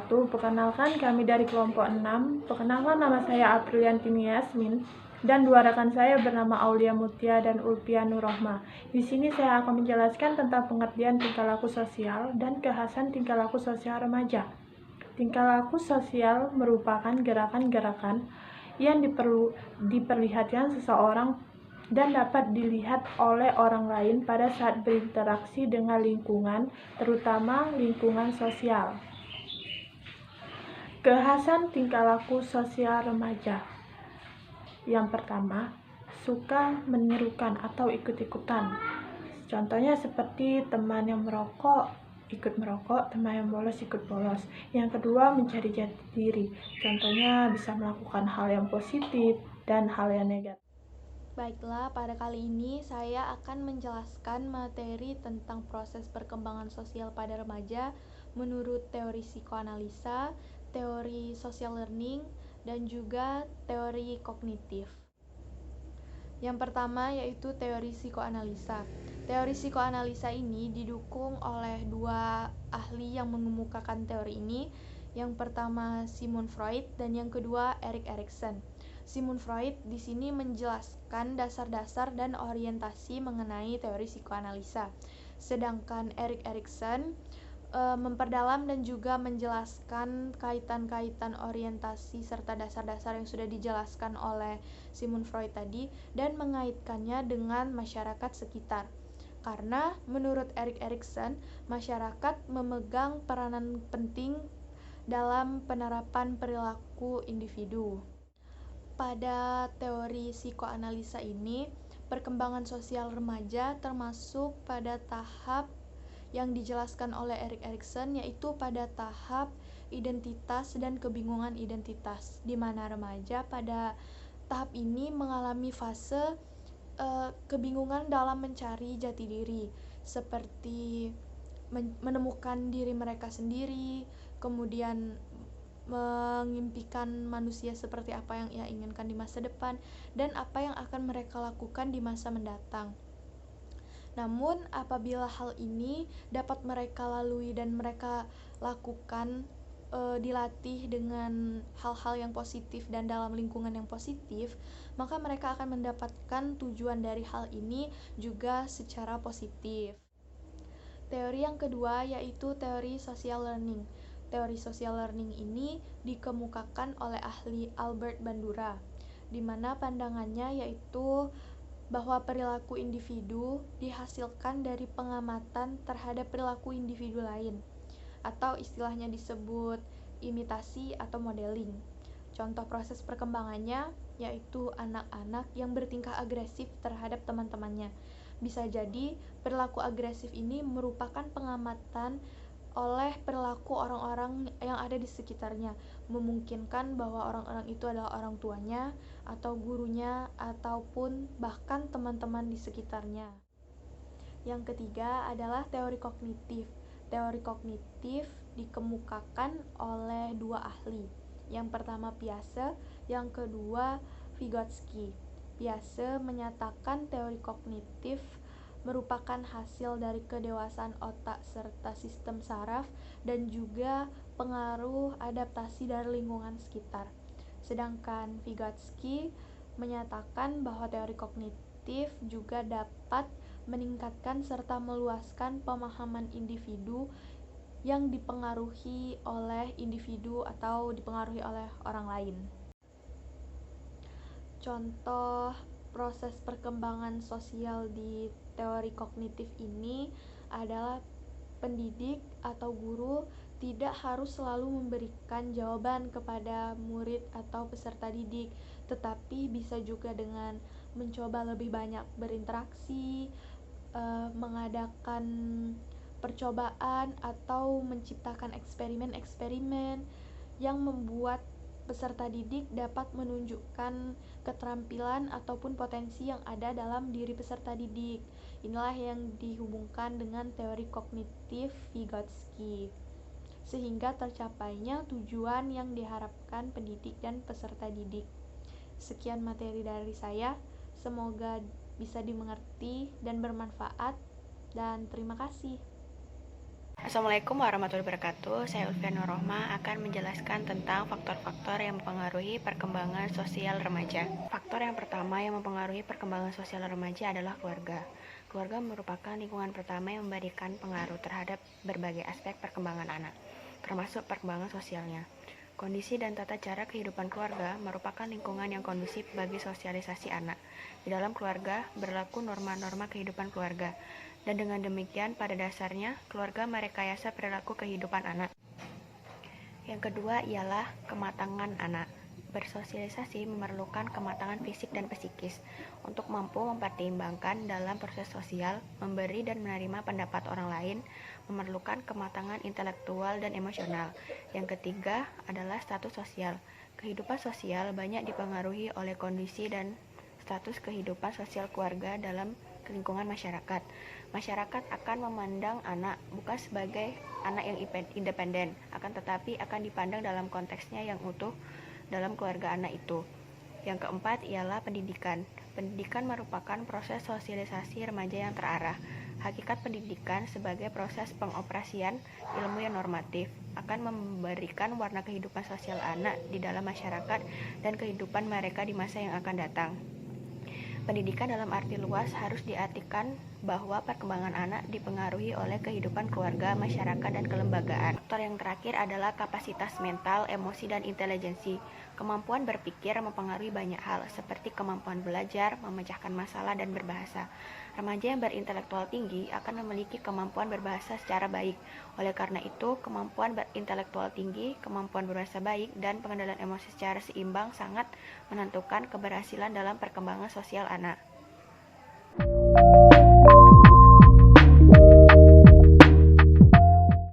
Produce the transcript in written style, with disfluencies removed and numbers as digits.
wabarakatuh. Perkenalkan kami dari kelompok 6. Perkenalkan, nama saya Apriliantini Yasmin dan dua rekan saya bernama Aulia Mutia dan Ulpia Nurrohma. Di sini saya akan menjelaskan tentang pengertian tingkah laku sosial dan kekhasan tingkah laku sosial remaja. Tingkah laku sosial merupakan gerakan-gerakan yang diperlihatkan seseorang dan dapat dilihat oleh orang lain pada saat berinteraksi dengan lingkungan, terutama lingkungan sosial. Kekhasan tingkah laku sosial remaja. Yang pertama, suka menirukan atau ikut-ikutan. Contohnya seperti teman yang merokok, ikut merokok, teman yang bolos ikut bolos. Yang kedua, mencari jati diri. Contohnya bisa melakukan hal yang positif dan hal yang negatif. Baiklah, pada kali ini saya akan menjelaskan materi tentang proses perkembangan sosial pada remaja menurut teori psikoanalisa, teori social learning, dan juga teori kognitif. Yang pertama yaitu teori psikoanalisa. Teori psikoanalisa ini didukung oleh dua ahli yang mengemukakan teori ini. Yang pertama Sigmund Freud dan yang kedua Erik Erikson. Sigmund Freud di sini menjelaskan dasar-dasar dan orientasi mengenai teori psikoanalisa. Sedangkan Erik Erikson memperdalam dan juga menjelaskan kaitan-kaitan orientasi serta dasar-dasar yang sudah dijelaskan oleh Sigmund Freud tadi dan mengaitkannya dengan masyarakat sekitar. Karena menurut Erik Erikson, masyarakat memegang peranan penting dalam penerapan perilaku individu. Pada teori psikoanalisa ini, perkembangan sosial remaja termasuk pada tahap yang dijelaskan oleh Erik Erikson, yaitu pada tahap identitas dan kebingungan identitas, di mana remaja pada tahap ini mengalami fase kebingungan dalam mencari jati diri, seperti menemukan diri mereka sendiri, kemudian mengimpikan manusia seperti apa yang ia inginkan di masa depan dan apa yang akan mereka lakukan di masa mendatang. Namun apabila hal ini dapat mereka lalui dan mereka lakukan, dilatih dengan hal-hal yang positif dan dalam lingkungan yang positif, maka mereka akan mendapatkan tujuan dari hal ini juga secara positif. Teori yang kedua yaitu teori social learning. Teori social learning ini dikemukakan oleh ahli Albert Bandura, di mana pandangannya yaitu bahwa perilaku individu dihasilkan dari pengamatan terhadap perilaku individu lain, atau istilahnya disebut imitasi atau modeling. Contoh proses perkembangannya yaitu anak-anak yang bertingkah agresif terhadap teman-temannya. Bisa jadi perilaku agresif ini merupakan pengamatan oleh perilaku orang-orang yang ada di sekitarnya, memungkinkan bahwa orang-orang itu adalah orang tuanya atau gurunya ataupun bahkan teman-teman di sekitarnya. Yang ketiga adalah teori kognitif. Teori kognitif dikemukakan oleh dua ahli. Yang pertama Piaget, yang kedua Vygotsky. Piaget menyatakan teori kognitif merupakan hasil dari kedewasaan otak serta sistem saraf dan juga pengaruh adaptasi dari lingkungan sekitar. Sedangkan Vygotsky menyatakan bahwa teori kognitif juga dapat meningkatkan serta meluaskan pemahaman individu yang dipengaruhi oleh individu atau dipengaruhi oleh orang lain. Contoh proses perkembangan sosial di teori kognitif ini adalah pendidik atau guru tidak harus selalu memberikan jawaban kepada murid atau peserta didik, tetapi bisa juga dengan mencoba lebih banyak berinteraksi, mengadakan percobaan atau menciptakan eksperimen-eksperimen yang membuat peserta didik dapat menunjukkan keterampilan ataupun potensi yang ada dalam diri peserta didik. Inilah yang dihubungkan dengan teori kognitif Vygotsky, sehingga tercapainya tujuan yang diharapkan pendidik dan peserta didik. Sekian materi dari saya, semoga bisa dimengerti dan bermanfaat, dan terima kasih. Assalamualaikum warahmatullahi wabarakatuh. Saya Ulfian Nurrohma akan menjelaskan tentang faktor-faktor yang mempengaruhi perkembangan sosial remaja. Faktor yang pertama yang mempengaruhi perkembangan sosial remaja adalah keluarga. Keluarga merupakan lingkungan pertama yang memberikan pengaruh terhadap berbagai aspek perkembangan anak, termasuk perkembangan sosialnya. Kondisi dan tata cara kehidupan keluarga merupakan lingkungan yang kondusif bagi sosialisasi anak. Di dalam keluarga berlaku norma-norma kehidupan keluarga, dan dengan demikian pada dasarnya keluarga merekayasa perilaku kehidupan anak. Yang kedua ialah kematangan anak. Bersosialisasi memerlukan kematangan fisik dan psikis untuk mampu mempertimbangkan dalam proses sosial, memberi dan menerima pendapat orang lain, memerlukan kematangan intelektual dan emosional. Yang ketiga adalah status sosial. Kehidupan sosial banyak dipengaruhi oleh kondisi dan status kehidupan sosial keluarga dalam lingkungan masyarakat. Masyarakat akan memandang anak bukan sebagai anak yang independen, akan tetapi akan dipandang dalam konteksnya yang utuh dalam keluarga anak itu. Yang keempat ialah pendidikan. Pendidikan merupakan proses sosialisasi remaja yang terarah. Hakikat pendidikan sebagai proses pengoperasian ilmu yang normatif akan memberikan warna kehidupan sosial anak di dalam masyarakat dan kehidupan mereka di masa yang akan datang. Pendidikan dalam arti luas harus diartikan bahwa perkembangan anak dipengaruhi oleh kehidupan keluarga, masyarakat, dan kelembagaan. Faktor yang terakhir adalah kapasitas mental, emosi, dan intelijensi. Kemampuan berpikir mempengaruhi banyak hal, seperti kemampuan belajar, memecahkan masalah, dan berbahasa. Remaja yang berintelektual tinggi akan memiliki kemampuan berbahasa secara baik. Oleh karena itu, kemampuan berintelektual tinggi, kemampuan berbahasa baik, dan pengendalian emosi secara seimbang sangat menentukan keberhasilan dalam perkembangan sosial anak.